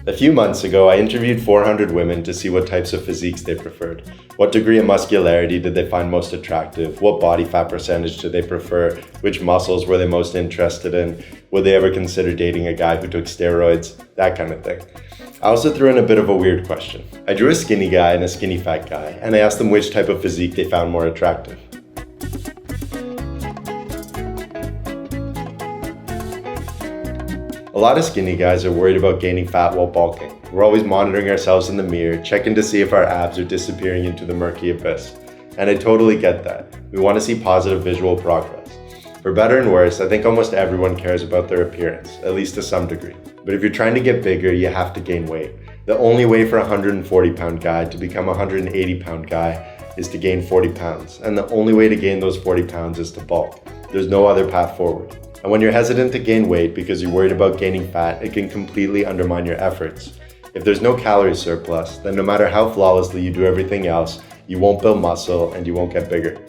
A few months ago, I interviewed 400 women to see what types of physiques they preferred. What degree of muscularity did they find most attractive? What body fat percentage did they prefer? Which muscles were they most interested in? Would they ever consider dating a guy who took steroids? That kind of thing. I also threw in a bit of a weird question. I drew a skinny guy and a skinny fat guy, and I asked them which type of physique they found more attractive. A lot of skinny guys are worried about gaining fat while bulking. We're always monitoring ourselves in the mirror, checking to see if our abs are disappearing into the murky abyss. And I totally get that. We want to see positive visual progress. For better and worse, I think almost everyone cares about their appearance, at least to some degree. But if you're trying to get bigger, you have to gain weight. The only way for a 140-pound guy to become a 180-pound guy is to gain 40 pounds. And the only way to gain those 40 pounds is to bulk. There's no other path forward. And when you're hesitant to gain weight because you're worried about gaining fat, it can completely undermine your efforts. If there's no calorie surplus, then no matter how flawlessly you do everything else, you won't build muscle and you won't get bigger.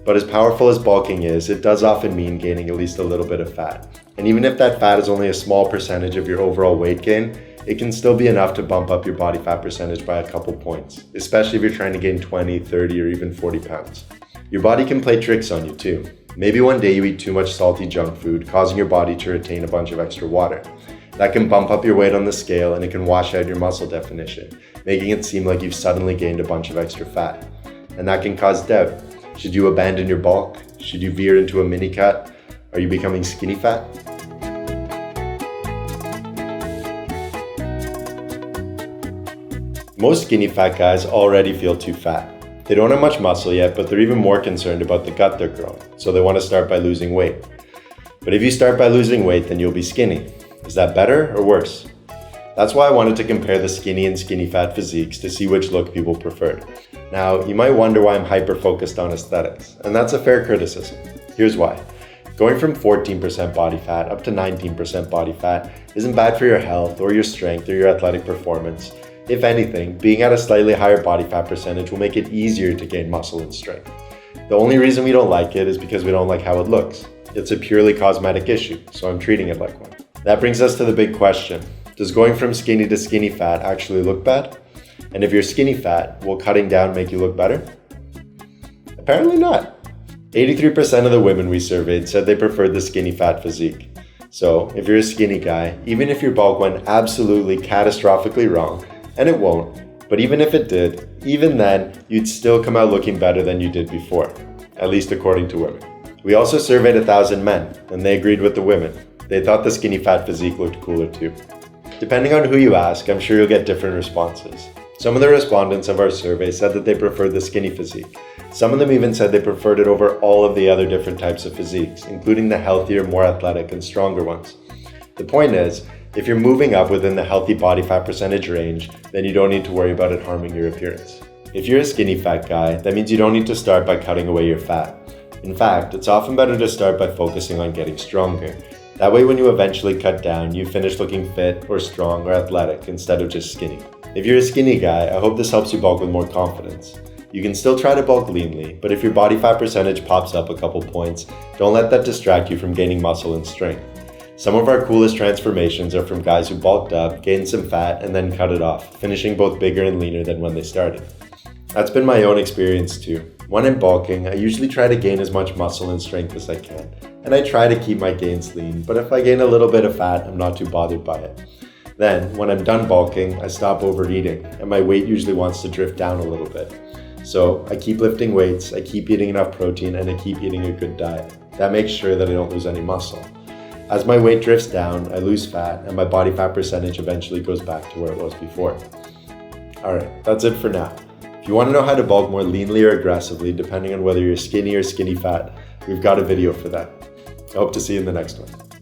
But as powerful as bulking is, it does often mean gaining at least a little bit of fat. And even if that fat is only a small percentage of your overall weight gain, it can still be enough to bump up your body fat percentage by a couple points, especially if you're trying to gain 20, 30, or even 40 pounds. Your body can play tricks on you too. Maybe one day you eat too much salty junk food, causing your body to retain a bunch of extra water. That can bump up your weight on the scale and it can wash out your muscle definition, making it seem like you've suddenly gained a bunch of extra fat. And that can cause doubt. Should you abandon your bulk? Should you veer into a mini cut? Are you becoming skinny fat? Most skinny fat guys already feel too fat. They don't have much muscle yet, but they're even more concerned about the gut they're growing, so they want to start by losing weight. But if you start by losing weight, then you'll be skinny. Is that better or worse? That's why I wanted to compare the skinny and skinny fat physiques to see which look people preferred. Now, you might wonder why I'm hyper-focused on aesthetics, and that's a fair criticism. Here's why. Going from 14% body fat up to 19% body fat isn't bad for your health or your strength or your athletic performance. If anything, being at a slightly higher body fat percentage will make it easier to gain muscle and strength. The only reason we don't like it is because we don't like how it looks. It's a purely cosmetic issue, so I'm treating it like one. That brings us to the big question. Does going from skinny to skinny fat actually look bad? And if you're skinny fat, will cutting down make you look better? Apparently not. 83% of the women we surveyed said they preferred the skinny fat physique. So if you're a skinny guy, even if your bulk went absolutely catastrophically wrong, and it won't, but even if it did, even then, you'd still come out looking better than you did before, at least according to women. We also surveyed 1,000 men, and they agreed with the women. They thought the skinny fat physique looked cooler too. Depending on who you ask, I'm sure you'll get different responses. Some of the respondents of our survey said that they preferred the skinny physique. Some of them even said they preferred it over all of the other different types of physiques, including the healthier, more athletic, and stronger ones. The point is, if you're moving up within the healthy body fat percentage range, then you don't need to worry about it harming your appearance. If you're a skinny fat guy, that means you don't need to start by cutting away your fat. In fact, it's often better to start by focusing on getting stronger. That way when you eventually cut down, you finish looking fit or strong or athletic instead of just skinny. If you're a skinny guy, I hope this helps you bulk with more confidence. You can still try to bulk leanly, but if your body fat percentage pops up a couple points, don't let that distract you from gaining muscle and strength. Some of our coolest transformations are from guys who bulked up, gained some fat, and then cut it off, finishing both bigger and leaner than when they started. That's been my own experience too. When I'm bulking, I usually try to gain as much muscle and strength as I can, and I try to keep my gains lean, but if I gain a little bit of fat, I'm not too bothered by it. Then, when I'm done bulking, I stop overeating, and my weight usually wants to drift down a little bit. So, I keep lifting weights, I keep eating enough protein, and I keep eating a good diet. That makes sure that I don't lose any muscle. As my weight drifts down, I lose fat, and my body fat percentage eventually goes back to where it was before. Alright, that's it for now. If you want to know how to bulk more leanly or aggressively, depending on whether you're skinny or skinny fat, we've got a video for that. I hope to see you in the next one.